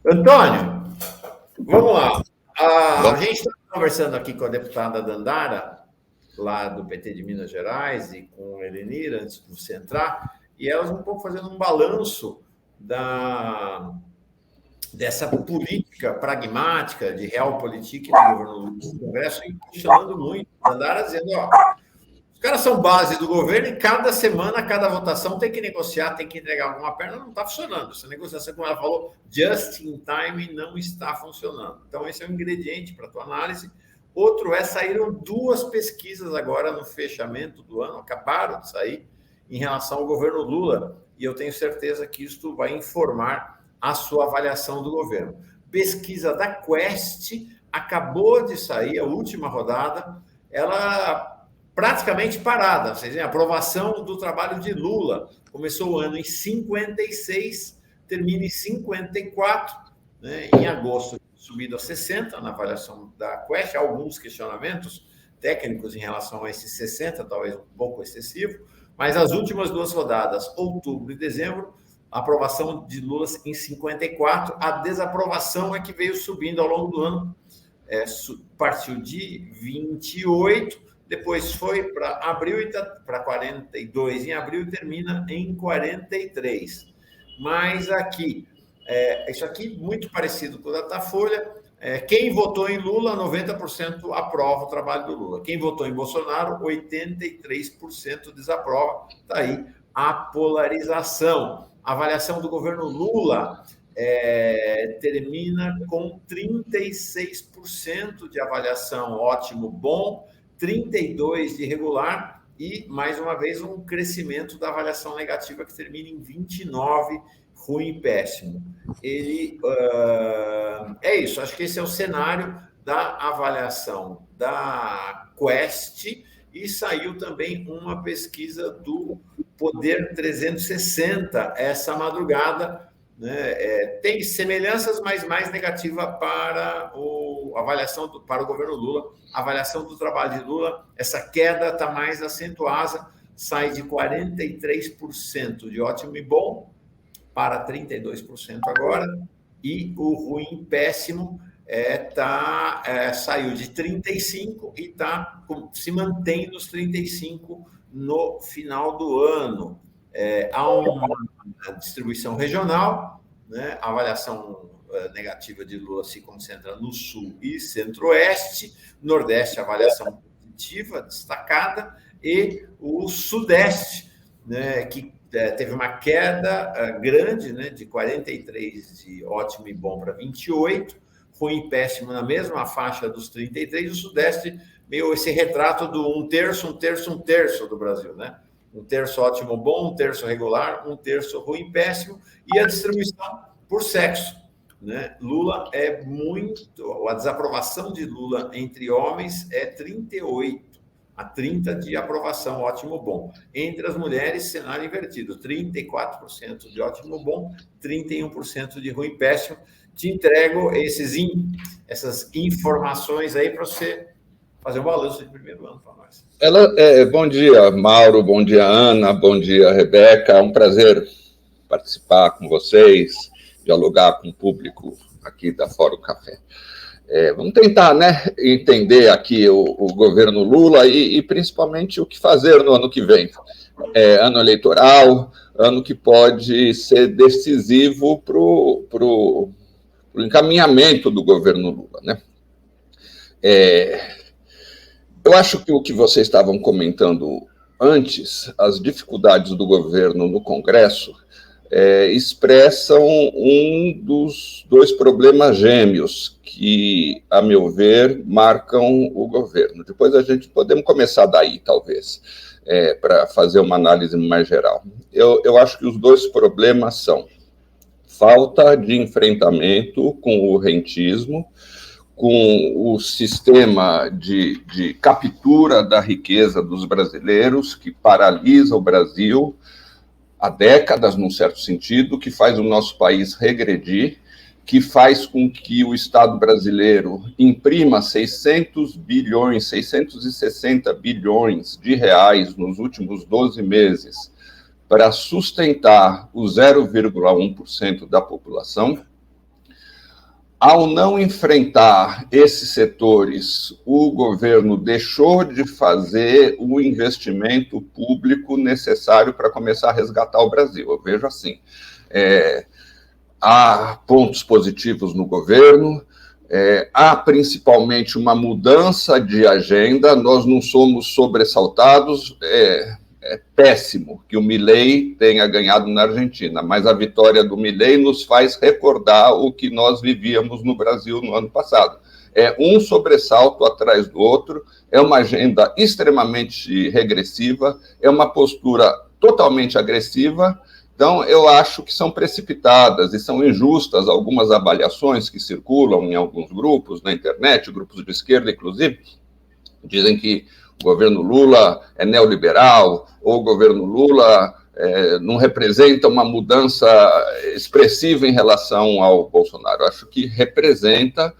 Antônio, vamos lá. A gente está conversando aqui com a deputada Dandara, lá do PT de Minas Gerais, e com a Helenira, antes de você entrar, e elas um pouco fazendo um balanço dessa política pragmática de realpolitik do governo Lula no Congresso, e questionando muito. Dandara dizendo, os caras são base do governo e cada semana, cada votação tem que negociar, tem que entregar alguma perna, não está funcionando. Essa negociação, como ela falou, just in time, não está funcionando. Então, esse é um ingrediente para a tua análise. Outro saíram 2 pesquisas agora no fechamento do ano, acabaram de sair, em relação ao governo Lula, e eu tenho certeza que isso vai informar a sua avaliação do governo. Pesquisa da Quest acabou de sair, a última rodada, ela praticamente parada, ou seja, a aprovação do trabalho de Lula. Começou o ano em 56, termina em 54, né? Em agosto, subido a 60 na avaliação da Quest, há alguns questionamentos técnicos em relação a esses 60, talvez um pouco excessivo, mas as últimas 2 rodadas, outubro e dezembro, a aprovação de Lula em 54, a desaprovação é que veio subindo ao longo do ano, partiu de 28, depois foi para abril e para 42 em abril e termina em 43. Mas aqui, isso aqui muito parecido com o Datafolha, quem votou em Lula, 90% aprova o trabalho do Lula. Quem votou em Bolsonaro, 83% desaprova. Está aí a polarização. A avaliação do governo Lula termina com 36% de avaliação ótimo, bom, 32% de regular e, mais uma vez, um crescimento da avaliação negativa que termina em 29%, ruim e péssimo. É isso, acho que esse é o cenário da avaliação da Quest, e saiu também uma pesquisa do Poder 360 essa madrugada, né? Tem semelhanças, mas mais negativa para a avaliação para o governo Lula, a avaliação do trabalho de Lula, essa queda está mais acentuada, sai de 43% de ótimo e bom para 32% agora, e o ruim e péssimo saiu de 35% e está se mantém nos 35% no final do ano. Há uma distribuição regional, né? A avaliação negativa de Lula se concentra no Sul e Centro-Oeste, Nordeste, avaliação positiva, destacada, e o Sudeste, né, que teve uma queda grande, né, de 43% de ótimo e bom para 28%, ruim e péssimo na mesma faixa dos 33%, o Sudeste, meio esse retrato do um terço do Brasil, né? Um terço ótimo bom, um terço regular, um terço ruim péssimo, e a distribuição por sexo, né? Lula a desaprovação de Lula entre homens é 38%, a 30% de aprovação, ótimo bom. Entre as mulheres, cenário invertido, 34% de ótimo bom, 31% de ruim péssimo. Te entrego essas informações aí para você fazer um balanço de primeiro ano para nós. Bom dia, Mauro, bom dia, Ana, bom dia, Rebeca. É um prazer participar com vocês, dialogar com o público aqui da Fórum Café. Vamos tentar, né, entender aqui o governo Lula e principalmente o que fazer no ano que vem. Ano eleitoral, ano que pode ser decisivo para o encaminhamento do governo Lula, né? Eu acho que o que vocês estavam comentando antes, as dificuldades do governo no Congresso, expressam um dos 2 problemas gêmeos que, a meu ver, marcam o governo. Depois podemos começar daí, talvez, para fazer uma análise mais geral. Eu acho que os 2 problemas são falta de enfrentamento com o rentismo, com o sistema de captura da riqueza dos brasileiros, que paralisa o Brasil há décadas, num certo sentido, que faz o nosso país regredir, que faz com que o Estado brasileiro imprima 660 bilhões de reais nos últimos 12 meses para sustentar o 0,1% da população, Ao não enfrentar esses setores, o governo deixou de fazer o investimento público necessário para começar a resgatar o Brasil. Eu vejo assim, há pontos positivos no governo, há principalmente uma mudança de agenda, nós não somos sobressaltados, é péssimo que o Milei tenha ganhado na Argentina, mas a vitória do Milei nos faz recordar o que nós vivíamos no Brasil no ano passado. É um sobressalto atrás do outro, é uma agenda extremamente regressiva, é uma postura totalmente agressiva. Então, eu acho que são precipitadas e são injustas algumas avaliações que circulam em alguns grupos na internet, grupos de esquerda, inclusive, dizem que o governo Lula é neoliberal, ou o governo Lula não representa uma mudança expressiva em relação ao Bolsonaro. Eu acho que representa,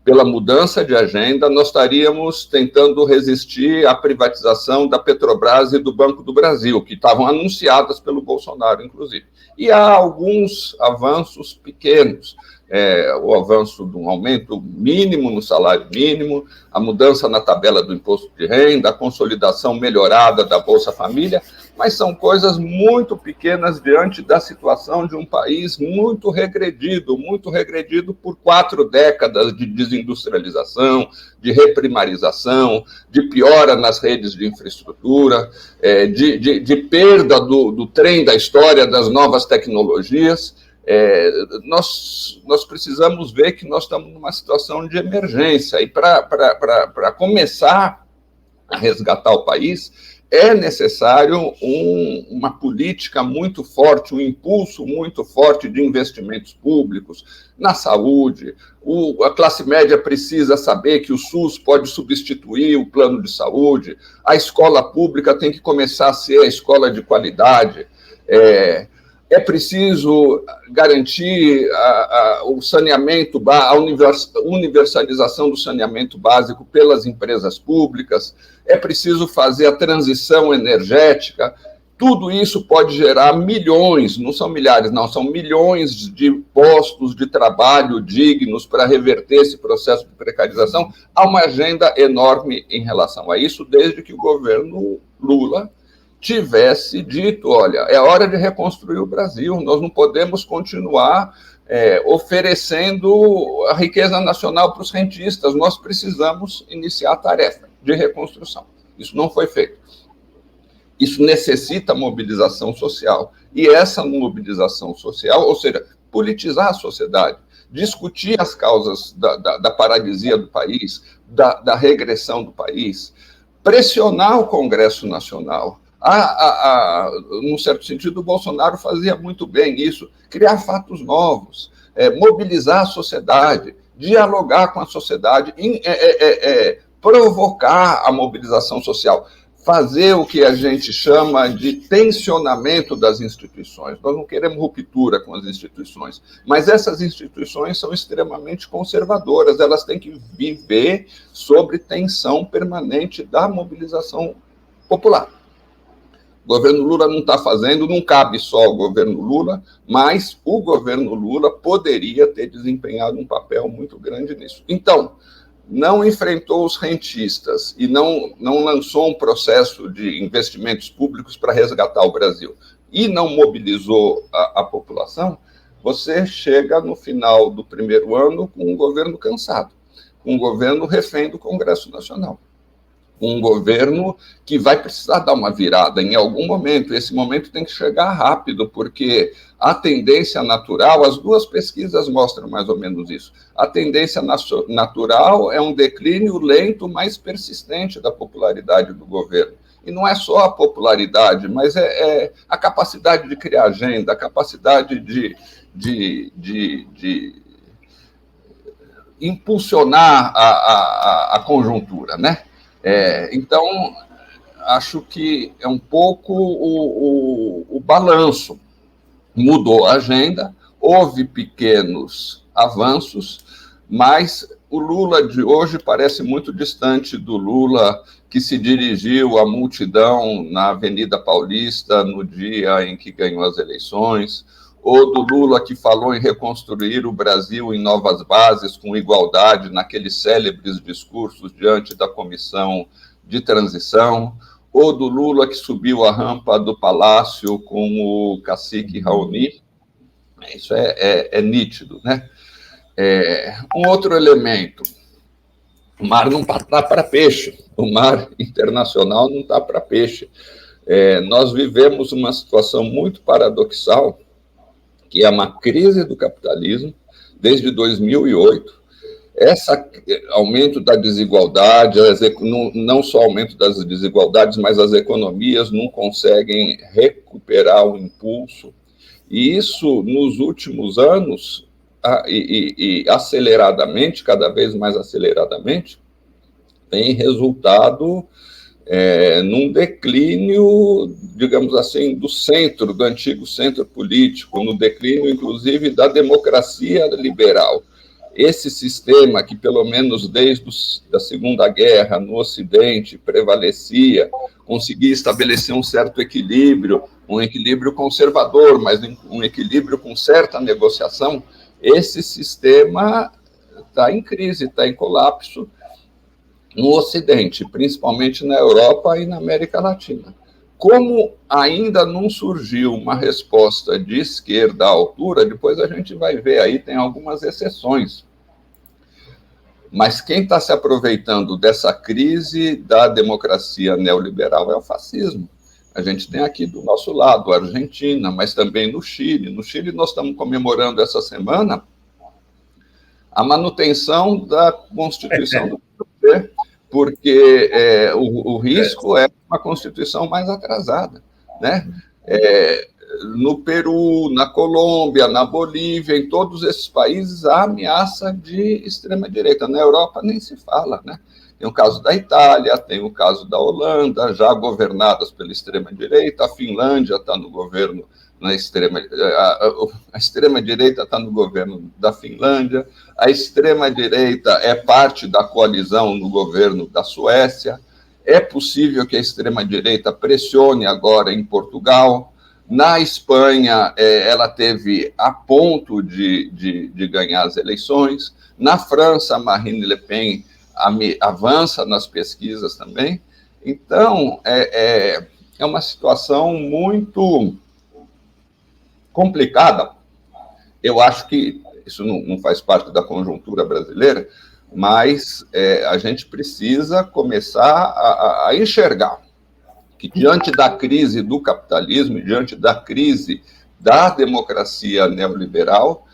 pela mudança de agenda, nós estaríamos tentando resistir à privatização da Petrobras e do Banco do Brasil, que estavam anunciadas pelo Bolsonaro, inclusive. E há alguns avanços pequenos, o avanço de um aumento mínimo no salário mínimo, a mudança na tabela do imposto de renda, a consolidação melhorada da Bolsa Família, mas são coisas muito pequenas diante da situação de um país muito regredido por 4 décadas de desindustrialização, de reprimarização, de piora nas redes de infraestrutura, de perda do trem da história das novas tecnologias. Nós precisamos ver que nós estamos numa situação de emergência e para começar a resgatar o país é necessário uma política muito forte, um impulso muito forte de investimentos públicos na saúde. A classe média precisa saber que o SUS pode substituir o plano de saúde, a escola pública tem que começar a ser a escola de qualidade. É preciso garantir o saneamento, a universalização do saneamento básico pelas empresas públicas, é preciso fazer a transição energética. Tudo isso pode gerar milhões, não são milhares, não, são milhões de postos de trabalho dignos para reverter esse processo de precarização. Há uma agenda enorme em relação a isso, desde que o governo Lula tivesse dito, olha, é hora de reconstruir o Brasil, nós não podemos continuar oferecendo a riqueza nacional para os rentistas, nós precisamos iniciar a tarefa de reconstrução. Isso não foi feito. Isso necessita mobilização social, e essa mobilização social, ou seja, politizar a sociedade, discutir as causas da paralisia do país, da regressão do país, pressionar o Congresso Nacional. Num certo sentido, o Bolsonaro fazia muito bem isso, criar fatos novos, mobilizar a sociedade, dialogar com a sociedade, provocar a mobilização social, fazer o que a gente chama de tensionamento das instituições. Nós não queremos ruptura com as instituições, mas essas instituições são extremamente conservadoras, elas têm que viver sobre tensão permanente da mobilização popular. O governo Lula não está fazendo, não cabe só ao governo Lula, mas o governo Lula poderia ter desempenhado um papel muito grande nisso. Então, não enfrentou os rentistas e não lançou um processo de investimentos públicos para resgatar o Brasil e não mobilizou a população, você chega no final do primeiro ano com um governo cansado, com um governo refém do Congresso Nacional. Um governo que vai precisar dar uma virada em algum momento. Esse momento tem que chegar rápido, porque a tendência natural, as duas pesquisas mostram mais ou menos isso. A tendência natural é um declínio lento, mas persistente da popularidade do governo. E não é só a popularidade, mas é a capacidade de criar agenda, a capacidade de impulsionar a conjuntura, né? Então, acho que é um pouco o balanço. Mudou a agenda, houve pequenos avanços, mas o Lula de hoje parece muito distante do Lula que se dirigiu à multidão na Avenida Paulista no dia em que ganhou as eleições, ou do Lula que falou em reconstruir o Brasil em novas bases, com igualdade, naqueles célebres discursos diante da comissão de transição, ou do Lula que subiu a rampa do Palácio com o cacique Raoni. Isso é nítido, né? Um outro elemento, o mar não está para peixe, o mar internacional não está para peixe. Nós vivemos uma situação muito paradoxal, que é uma crise do capitalismo, desde 2008, esse aumento da desigualdade, não só aumento das desigualdades, mas as economias não conseguem recuperar o impulso, e isso, nos últimos anos, e aceleradamente, cada vez mais aceleradamente, tem resultado num declínio, digamos assim, do centro, do antigo centro político, no declínio, inclusive, da democracia liberal. Esse sistema que, pelo menos desde a Segunda Guerra, no Ocidente, prevalecia, conseguia estabelecer um certo equilíbrio, um equilíbrio conservador, mas um equilíbrio com certa negociação, esse sistema está em crise, está em colapso no Ocidente, principalmente na Europa e na América Latina. Como ainda não surgiu uma resposta de esquerda à altura, depois a gente vai ver aí, tem algumas exceções. Mas quem está se aproveitando dessa crise da democracia neoliberal é o fascismo. A gente tem aqui do nosso lado a Argentina, mas também no Chile. No Chile nós estamos comemorando essa semana a manutenção da Constituição do PT, porque o risco é uma Constituição mais atrasada, né? No Peru, na Colômbia, na Bolívia, em todos esses países há ameaça de extrema-direita. Na Europa nem se fala, né? Tem o caso da Itália, tem o caso da Holanda, já governadas pela extrema-direita, a Finlândia está no governo a extrema-direita está no governo da Finlândia, a extrema-direita é parte da coalizão no governo da Suécia, é possível que a extrema-direita pressione agora em Portugal, na Espanha ela teve a ponto de ganhar as eleições, na França Marine Le Pen avança nas pesquisas também, então é uma situação muito complicada. Eu acho que isso não faz parte da conjuntura brasileira, mas a gente precisa começar a enxergar que, diante da crise do capitalismo, diante da crise da democracia neoliberal,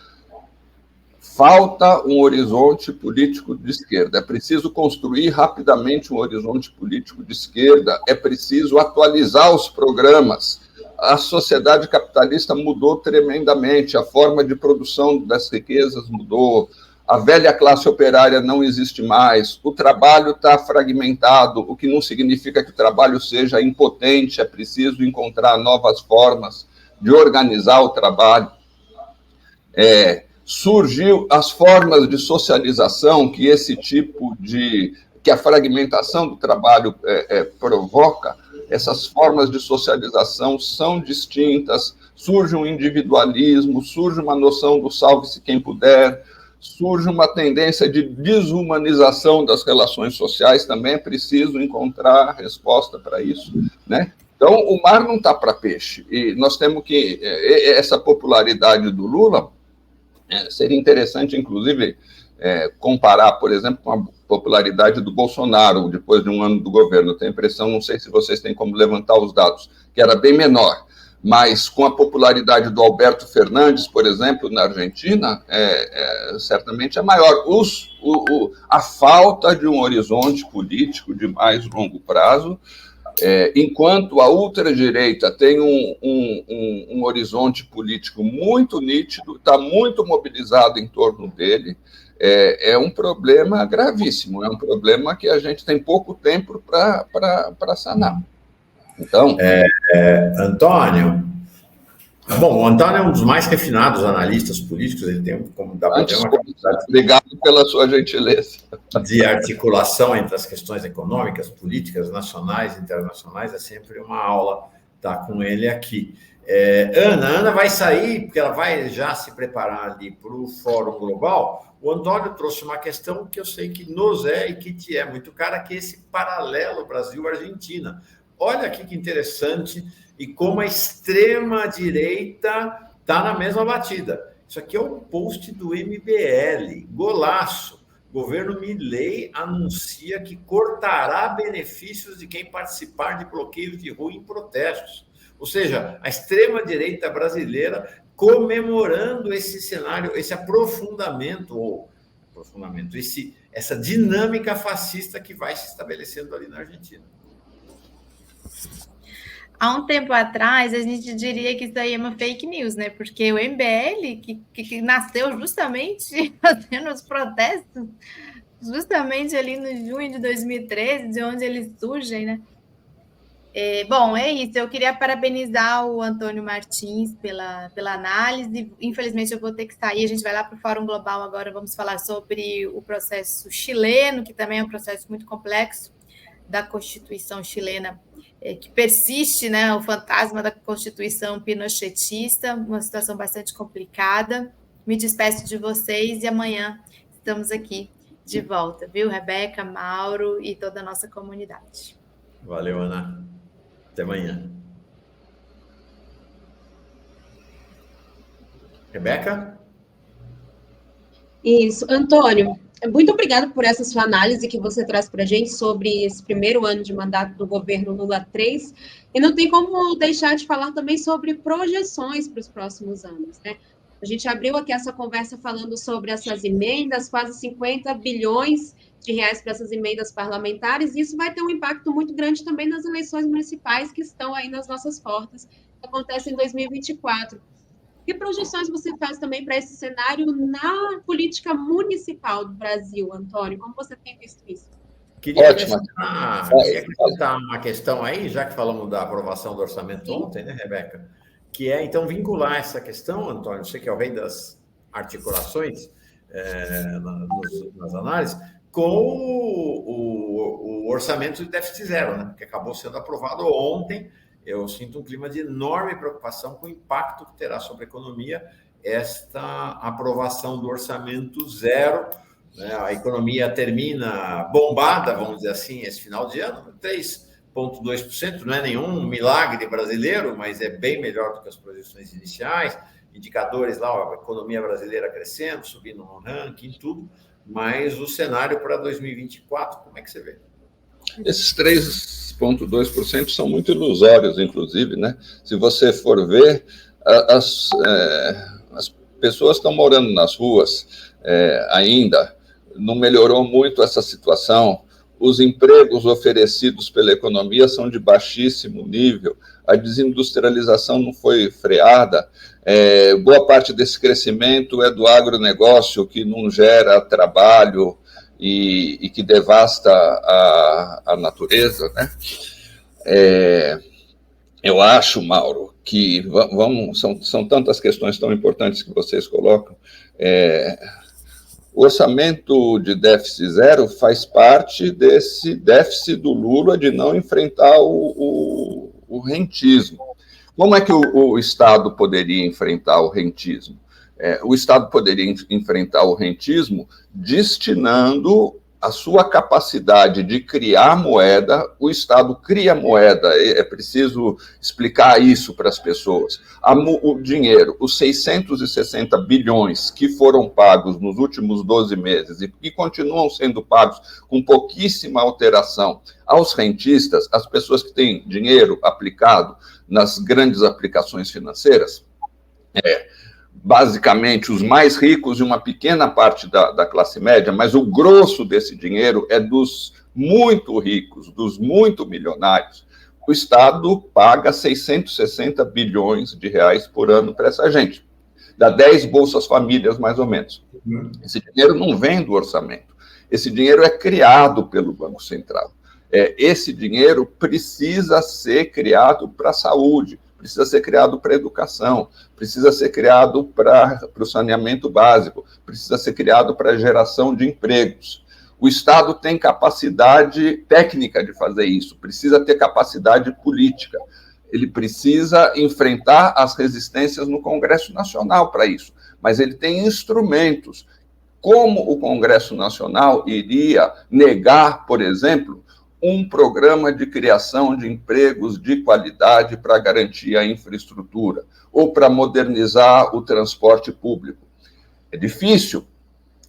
falta um horizonte político de esquerda. É preciso construir rapidamente um horizonte político de esquerda, é preciso atualizar os programas. A sociedade capitalista mudou tremendamente, a forma de produção das riquezas mudou, a velha classe operária não existe mais, o trabalho está fragmentado, o que não significa que o trabalho seja impotente, é preciso encontrar novas formas de organizar o trabalho. Surgiu as formas de socialização que que a fragmentação do trabalho provoca. Essas formas de socialização são distintas, surge um individualismo, surge uma noção do salve-se quem puder, surge uma tendência de desumanização das relações sociais, também é preciso encontrar resposta para isso, né? Então, o mar não está para peixe, e nós temos que... Essa popularidade do Lula, seria interessante, inclusive, comparar, por exemplo, com a popularidade do Bolsonaro, depois de um ano do governo. Eu tenho a impressão, não sei se vocês têm como levantar os dados, que era bem menor, mas com a popularidade do Alberto Fernandes, por exemplo, na Argentina, certamente é maior. A falta de um horizonte político de mais longo prazo, enquanto a ultradireita tem um horizonte político muito nítido, está muito mobilizado em torno dele, é um problema gravíssimo, é um problema que a gente tem pouco tempo para sanar. Então... Antônio, bom, o Antônio é um dos mais refinados analistas políticos, ele tem, como dá para ter, uma capacidade... Obrigado pela sua gentileza. De articulação entre as questões econômicas, políticas, nacionais e internacionais, é sempre uma aula estar com ele aqui. Ana vai sair, porque ela vai já se preparar ali para o Fórum Global. O Antônio trouxe uma questão que eu sei que nos é e que te é muito cara, que é esse paralelo Brasil-Argentina. Olha aqui que interessante e como a extrema-direita está na mesma batida. Isso aqui é o post do MBL, golaço. O governo Milei anuncia que cortará benefícios de quem participar de bloqueios de rua em protestos. Ou seja, a extrema-direita brasileira comemorando esse cenário, esse aprofundamento, essa dinâmica fascista que vai se estabelecendo ali na Argentina. Há um tempo atrás, a gente diria que isso aí é uma fake news, né? Porque o MBL, que nasceu justamente fazendo os protestos, justamente ali no junho de 2013, de onde eles surgem, né? Bom, é isso. Eu queria parabenizar o Antônio Martins pela análise. Infelizmente, eu vou ter que sair. A gente vai lá para o Fórum Global agora. Vamos falar sobre o processo chileno, que também é um processo muito complexo da Constituição chilena, que persiste, né, o fantasma da Constituição pinochetista, uma situação bastante complicada. Me despeço de vocês e amanhã estamos aqui de volta, viu, Rebeca, Mauro e toda a nossa comunidade. Valeu, Ana. Até amanhã. Rebeca? Isso. Antônio, muito obrigada por essa sua análise que você traz para a gente sobre esse primeiro ano de mandato do governo Lula 3. E não tem como deixar de falar também sobre projeções para os próximos anos, né? A gente abriu aqui essa conversa falando sobre essas emendas, quase 50 bilhões de reais para essas emendas parlamentares, e isso vai ter um impacto muito grande também nas eleições municipais que estão aí nas nossas portas, que acontecem em 2024. Que projeções você faz também para esse cenário na política municipal do Brasil, Antônio? Como você tem visto isso? Queria acrescentar uma questão aí, já que falamos da aprovação do orçamento ontem, né, Rebeca? Que é, então, vincular essa questão, Antônio, você que é o rei das articulações nas análises, com o orçamento de déficit zero, né, que acabou sendo aprovado ontem. Eu sinto um clima de enorme preocupação com o impacto que terá sobre a economia esta aprovação do orçamento zero. Né? A economia termina bombada, vamos dizer assim, esse final de ano, 3,2%, não é nenhum milagre brasileiro, mas é bem melhor do que as projeções iniciais, indicadores lá, a economia brasileira crescendo, subindo no ranking, tudo, mas o cenário para 2024, como é que você vê? Esses 3,2% são muito ilusórios, inclusive, né? Se você for ver, as pessoas estão morando nas ruas ainda, não melhorou muito essa situação, os empregos oferecidos pela economia são de baixíssimo nível, a desindustrialização não foi freada, boa parte desse crescimento é do agronegócio, que não gera trabalho, e que devasta a natureza, né? Eu acho, Mauro, que são tantas questões tão importantes que vocês colocam. O orçamento de déficit zero faz parte desse déficit do Lula de não enfrentar o rentismo. Como é que o Estado poderia enfrentar o rentismo? O Estado poderia enfrentar o rentismo destinando a sua capacidade de criar moeda. O Estado cria moeda, é preciso explicar isso para as pessoas. O dinheiro, os 660 bilhões que foram pagos nos últimos 12 meses e que continuam sendo pagos com pouquíssima alteração aos rentistas, as pessoas que têm dinheiro aplicado nas grandes aplicações financeiras, basicamente os mais ricos e uma pequena parte da classe média, mas o grosso desse dinheiro é dos muito ricos, dos muito milionários. O Estado paga 660 bilhões de reais por ano para essa gente. Dá 10 Bolsas Famílias, mais ou menos. Esse dinheiro não vem do orçamento. Esse dinheiro é criado pelo Banco Central. Esse dinheiro precisa ser criado para a saúde, precisa ser criado para a educação, precisa ser criado para o saneamento básico, precisa ser criado para a geração de empregos. O Estado tem capacidade técnica de fazer isso, precisa ter capacidade política. Ele precisa enfrentar as resistências no Congresso Nacional para isso, mas ele tem instrumentos. Como o Congresso Nacional iria negar, por exemplo, um programa de criação de empregos de qualidade para garantir a infraestrutura ou para modernizar o transporte público? É difícil,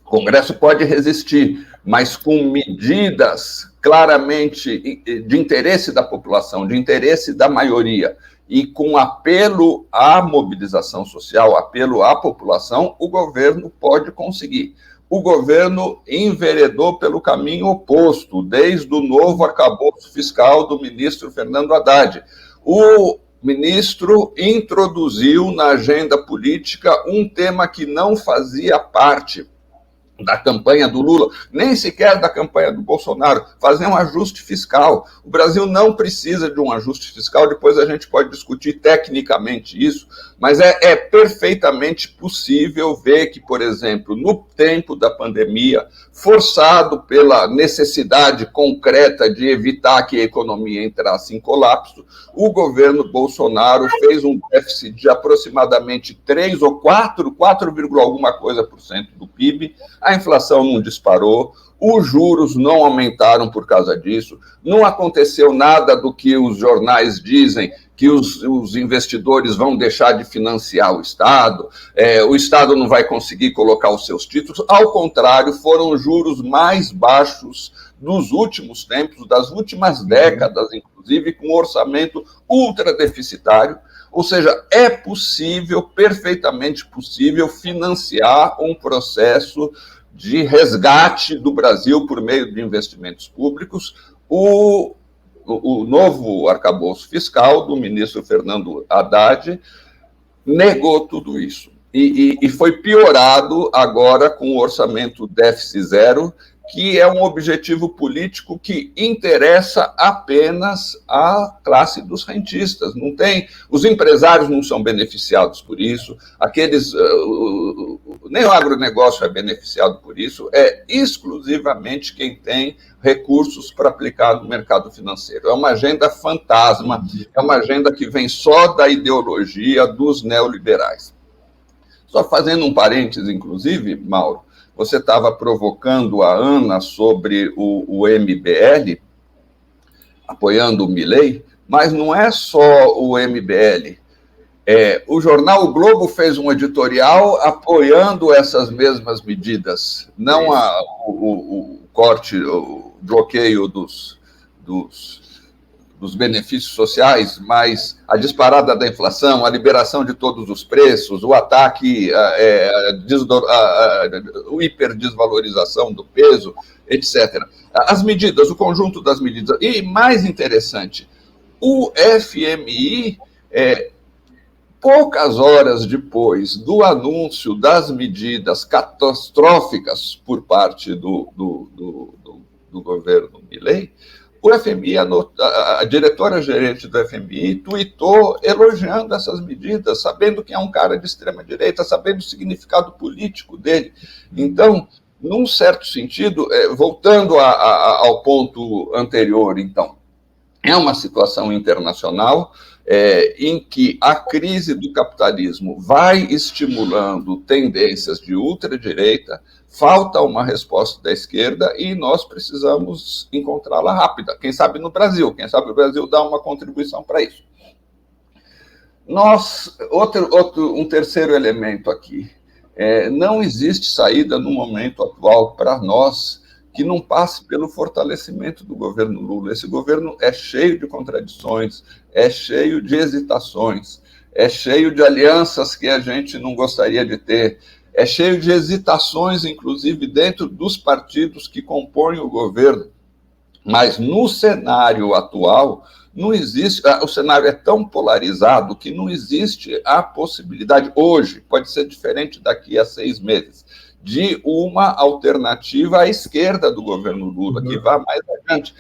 o Congresso pode resistir, mas com medidas claramente de interesse da população, de interesse da maioria, e com apelo à mobilização social, apelo à população, o governo pode conseguir. O governo enveredou pelo caminho oposto, desde o novo arcabouço fiscal do ministro Fernando Haddad. O ministro introduziu na agenda política um tema que não fazia parte da campanha do Lula, nem sequer da campanha do Bolsonaro, fazer um ajuste fiscal. O Brasil não precisa de um ajuste fiscal, depois a gente pode discutir tecnicamente isso, mas é perfeitamente possível ver que, por exemplo, no tempo da pandemia, forçado pela necessidade concreta de evitar que a economia entrasse em colapso, o governo Bolsonaro fez um déficit de aproximadamente 3 ou 4 alguma coisa por cento do PIB, a inflação não disparou, os juros não aumentaram por causa disso, não aconteceu nada do que os jornais dizem, que os investidores vão deixar de financiar o Estado não vai conseguir colocar os seus títulos, ao contrário, foram os juros mais baixos dos últimos tempos, das últimas décadas, inclusive com um orçamento ultra deficitário, ou seja, é possível, perfeitamente possível, financiar um processo de resgate do Brasil por meio de investimentos públicos. O novo arcabouço fiscal do ministro Fernando Haddad negou tudo isso. E foi piorado agora com o orçamento déficit zero, que é um objetivo político que interessa apenas à classe dos rentistas. Não tem, os empresários não são beneficiados por isso, nem o agronegócio é beneficiado por isso, é exclusivamente quem tem recursos para aplicar no mercado financeiro. É uma agenda fantasma, é uma agenda que vem só da ideologia dos neoliberais. Só fazendo um parênteses, inclusive, Mauro, você estava provocando a Ana sobre o MBL, apoiando o Milei, mas não é só o MBL. O jornal O Globo fez um editorial apoiando essas mesmas medidas, não o corte, o bloqueio dos benefícios sociais, mas a disparada da inflação, a liberação de todos os preços, o ataque, o hiperdesvalorização do peso, etc. As medidas, o conjunto das medidas. E, mais interessante, o FMI, poucas horas depois do anúncio das medidas catastróficas por parte do governo Milei, o FMI, a diretora-gerente do FMI, tuitou elogiando essas medidas, sabendo que é um cara de extrema-direita, sabendo o significado político dele. Então, num certo sentido, voltando ao ponto anterior, então, é uma situação internacional em que a crise do capitalismo vai estimulando tendências de ultradireita, falta uma resposta da esquerda e nós precisamos encontrá-la rápida. Quem sabe no Brasil, quem sabe o Brasil dá uma contribuição para isso. Um terceiro elemento aqui. Não existe saída no momento atual para nós que não passe pelo fortalecimento do governo Lula. Esse governo é cheio de contradições, é cheio de hesitações, é cheio de alianças que a gente não gostaria de ter, é cheio de hesitações, inclusive, dentro dos partidos que compõem o governo. Mas no cenário atual, não existe, o cenário é tão polarizado que não existe a possibilidade, hoje, pode ser diferente daqui a 6 meses, de uma alternativa à esquerda do governo Lula, que vá mais adiante.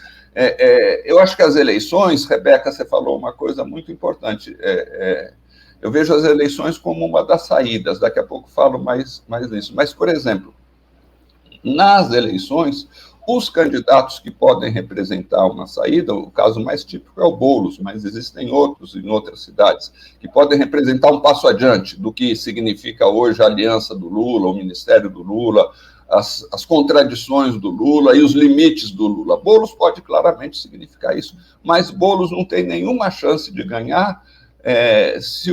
Eu acho que as eleições, Rebeca, você falou uma coisa muito importante, eu vejo as eleições como uma das saídas, daqui a pouco falo mais nisso. Mas, por exemplo, nas eleições, os candidatos que podem representar uma saída, o caso mais típico é o Boulos, mas existem outros em outras cidades, que podem representar um passo adiante do que significa hoje a aliança do Lula, o ministério do Lula, as contradições do Lula e os limites do Lula. Boulos pode claramente significar isso, mas Boulos não tem nenhuma chance de ganhar se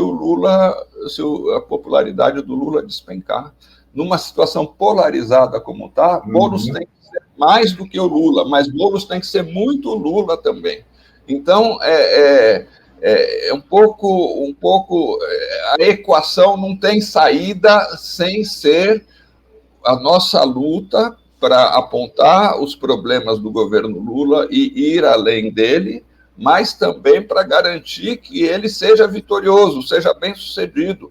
a popularidade do Lula despencar. Numa situação polarizada como está, Boulos tem que ser mais do que o Lula, mas Boulos tem que ser muito Lula também. Então, um pouco a equação não tem saída sem ser a nossa luta para apontar os problemas do governo Lula e ir além dele, mas também para garantir que ele seja vitorioso, seja bem-sucedido.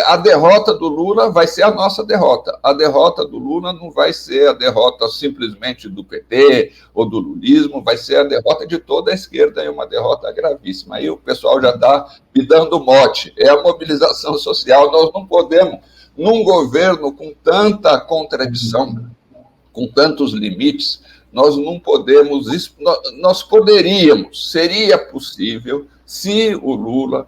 A derrota do Lula vai ser a nossa derrota. A derrota do Lula não vai ser a derrota simplesmente do PT ou do lulismo, vai ser a derrota de toda a esquerda e uma derrota gravíssima. Aí o pessoal já está me dando mote. É a mobilização social. Nós não podemos, num governo com tanta contradição, com tantos limites, nós não podemos, nós poderíamos, seria possível, se o Lula,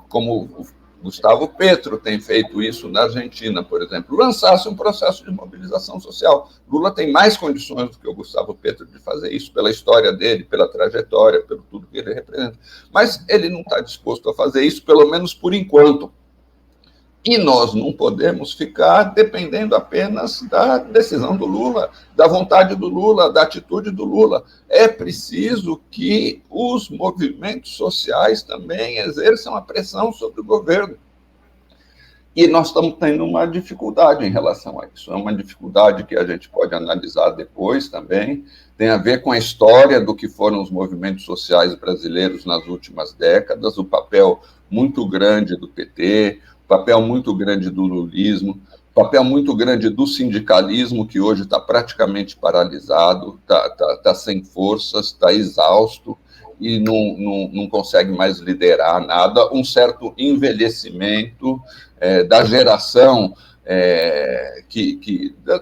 como o Gustavo Petro tem feito isso na Argentina, por exemplo, lançasse um processo de mobilização social. Lula tem mais condições do que o Gustavo Petro de fazer isso, pela história dele, pela trajetória, pelo tudo que ele representa. Mas ele não está disposto a fazer isso, pelo menos por enquanto. E nós não podemos ficar dependendo apenas da decisão do Lula, da vontade do Lula, da atitude do Lula. É preciso que os movimentos sociais também exerçam a pressão sobre o governo. E nós estamos tendo uma dificuldade em relação a isso. É uma dificuldade que a gente pode analisar depois também. Tem a ver com a história do que foram os movimentos sociais brasileiros nas últimas décadas, o papel muito grande do PT, papel muito grande do lulismo, papel muito grande do sindicalismo, que hoje está praticamente paralisado, está sem forças, está exausto e não consegue mais liderar nada, um certo envelhecimento da geração,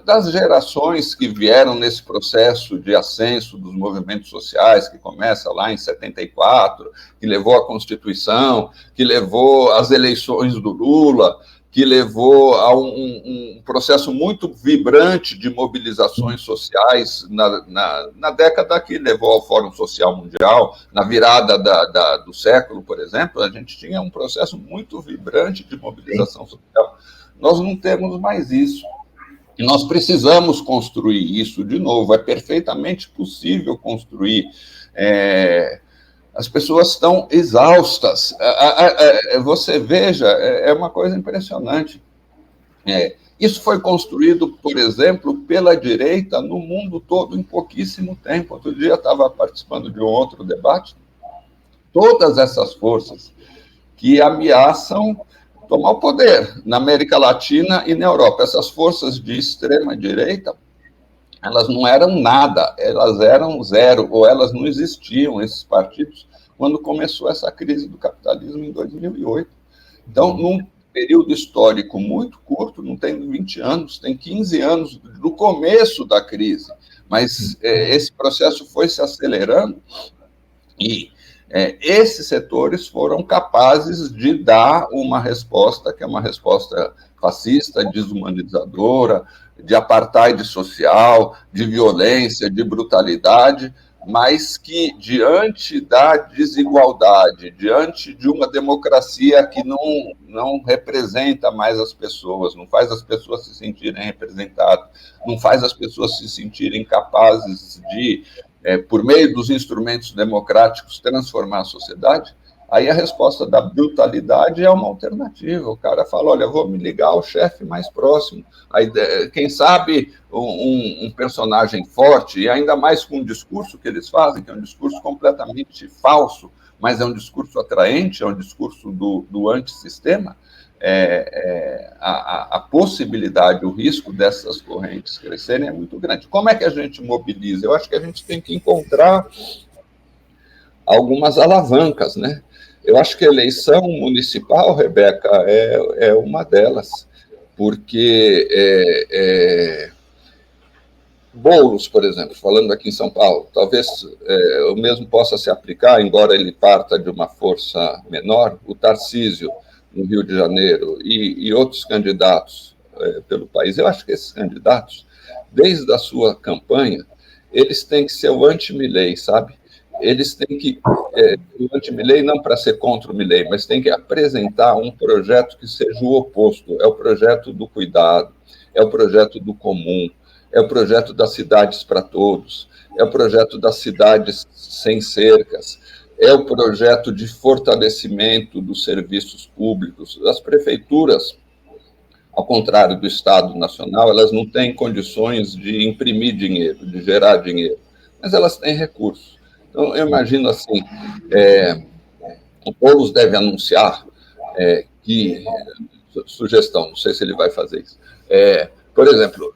das gerações que vieram nesse processo de ascenso dos movimentos sociais, que começa lá em 74, que levou à Constituição, que levou às eleições do Lula, que levou a um processo muito vibrante de mobilizações sociais na década que levou ao Fórum Social Mundial, na virada do século, por exemplo, a gente tinha um processo muito vibrante de mobilização social. Nós não temos mais isso. E nós precisamos construir isso de novo. É perfeitamente possível construir. As pessoas estão exaustas. Você veja, é uma coisa impressionante. Isso foi construído, por exemplo, pela direita no mundo todo em pouquíssimo tempo. Outro dia eu estava participando de um outro debate. Todas essas forças que ameaçam tomar o poder na América Latina e na Europa. Essas forças de extrema-direita, elas não eram nada, elas eram zero, ou elas não existiam, esses partidos, quando começou essa crise do capitalismo em 2008. Então, num período histórico muito curto, não tem 20 anos, tem 15 anos do começo da crise, mas esse processo foi se acelerando e esses setores foram capazes de dar uma resposta, que é uma resposta fascista, desumanizadora, de apartheid social, de violência, de brutalidade, mas que, diante da desigualdade, diante de uma democracia que não representa mais as pessoas, não faz as pessoas se sentirem representadas, não faz as pessoas se sentirem capazes de, por meio dos instrumentos democráticos, transformar a sociedade, aí a resposta da brutalidade é uma alternativa. O cara fala, olha, vou me ligar ao chefe mais próximo. Aí, quem sabe um personagem forte, e ainda mais com um discurso que eles fazem, que é um discurso completamente falso, mas é um discurso atraente, é um discurso do antissistema, a possibilidade, o risco dessas correntes crescerem é muito grande. Como é que a gente mobiliza? Eu acho que a gente tem que encontrar algumas alavancas, né? Eu acho que a eleição municipal, Rebeca, é uma delas, porque Boulos, por exemplo, falando aqui em São Paulo, talvez o mesmo possa se aplicar, embora ele parta de uma força menor, o Tarcísio, no Rio de Janeiro, e outros candidatos pelo país. Eu acho que esses candidatos, desde a sua campanha, eles têm que ser o anti-Milei, sabe? Eles têm que, o anti-Milei não para ser contra o Milei, mas tem que apresentar um projeto que seja o oposto, é o projeto do cuidado, é o projeto do comum, é o projeto das cidades para todos, é o projeto das cidades sem cercas, é o projeto de fortalecimento dos serviços públicos. As prefeituras, ao contrário do Estado Nacional, elas não têm condições de imprimir dinheiro, de gerar dinheiro, mas elas têm recursos. Então, eu imagino assim, o Boulos deve anunciar que, sugestão, não sei se ele vai fazer isso, por exemplo,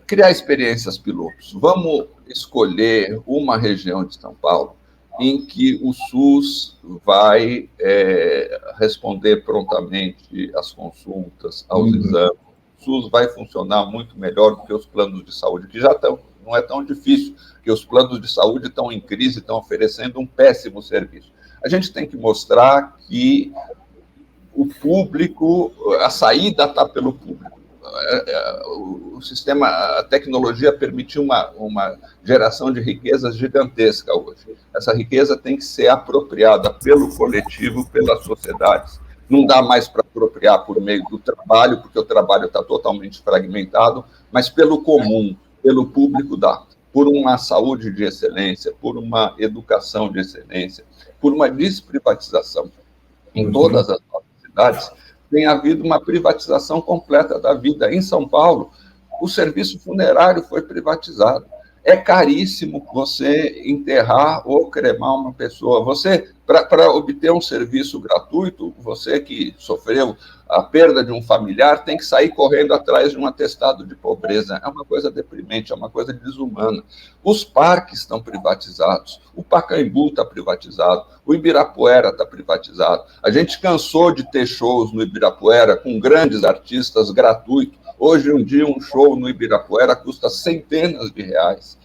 criar experiências pilotos. Vamos escolher uma região de São Paulo em que o SUS vai responder prontamente às consultas, aos exames. O SUS vai funcionar muito melhor do que os planos de saúde, que já estão, não é tão difícil, porque os planos de saúde estão em crise, estão oferecendo um péssimo serviço. A gente tem que mostrar que o público, a saída está pelo público. O sistema, a tecnologia permitiu uma geração de riquezas gigantesca hoje. Essa riqueza tem que ser apropriada pelo coletivo, pelas sociedades. Não dá mais para apropriar por meio do trabalho, porque o trabalho está totalmente fragmentado, mas pelo comum, pelo público dá. Por uma saúde de excelência, por uma educação de excelência, por uma desprivatização em todas as nossas cidades, tem havido uma privatização completa da vida. Em São Paulo, o serviço funerário foi privatizado. É caríssimo você enterrar ou cremar uma pessoa. Você, para obter um serviço gratuito, você que sofreu a perda de um familiar, tem que sair correndo atrás de um atestado de pobreza. É uma coisa deprimente, é uma coisa desumana. Os parques estão privatizados, o Pacaembu está privatizado, o Ibirapuera está privatizado. A gente cansou de ter shows no Ibirapuera com grandes artistas gratuitos. Hoje, um dia, um show no Ibirapuera custa centenas de reais.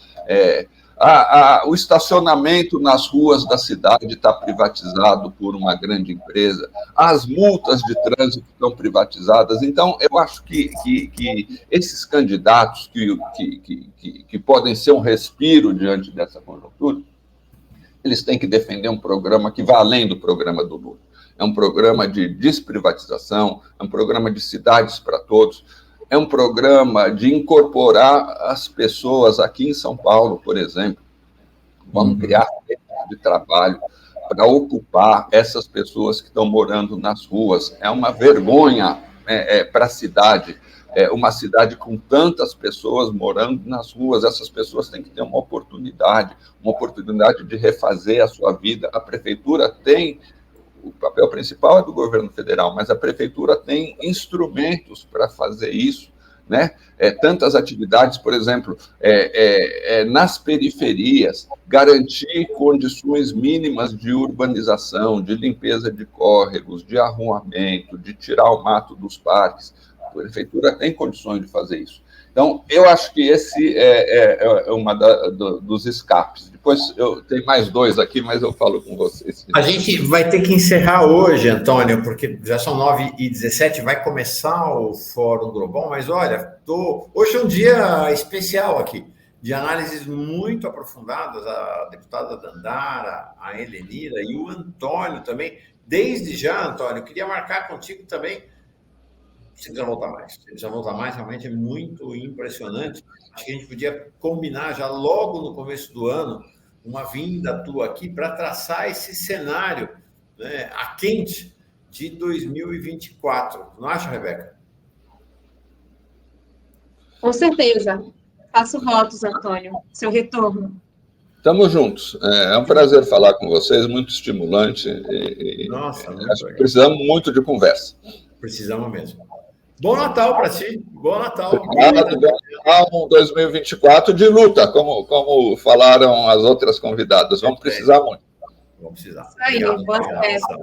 O estacionamento nas ruas da cidade está privatizado por uma grande empresa. As multas de trânsito estão privatizadas. Então, eu acho que esses candidatos que podem ser um respiro diante dessa conjuntura, eles têm que defender um programa que vá além do programa do Lula. É um programa de desprivatização, é um programa de cidades para todos, é um programa de incorporar as pessoas aqui em São Paulo, por exemplo. Vamos criar centros de trabalho para ocupar essas pessoas que estão morando nas ruas. É uma vergonha para a cidade, uma cidade com tantas pessoas morando nas ruas. Essas pessoas têm que ter uma oportunidade de refazer a sua vida. A prefeitura tem... O papel principal é do governo federal, mas a prefeitura tem instrumentos para fazer isso, né? Tantas atividades, por exemplo, nas periferias, garantir condições mínimas de urbanização, de limpeza de córregos, de arruamento, de tirar o mato dos parques. A prefeitura tem condições de fazer isso. Então, eu acho que esse é uma dos escapes. Depois, eu tenho mais dois aqui, mas eu falo com vocês. A gente vai ter que encerrar hoje, Antônio, porque já são 9h17, vai começar o Fórum Global, mas olha, hoje é um dia especial aqui, de análises muito aprofundadas, a deputada Dandara, a Helenira e o Antônio também. Desde já, Antônio, eu queria marcar contigo também. Você precisa voltar mais, realmente é muito impressionante. Acho que a gente podia combinar já logo no começo do ano uma vinda tua aqui para traçar esse cenário, né, a quente de 2024. Não acha, Rebeca? Com certeza. Faço votos, Antônio. Seu retorno. Estamos juntos. É um prazer falar com vocês, muito estimulante. Nossa, acho que precisamos muito de conversa. Precisamos mesmo. Bom Natal para ti. Bom Natal. Obrigado, bom Natal 2024 de luta, como falaram as outras convidadas. Vamos precisar muito. Vamos precisar. Isso aí, boa festa.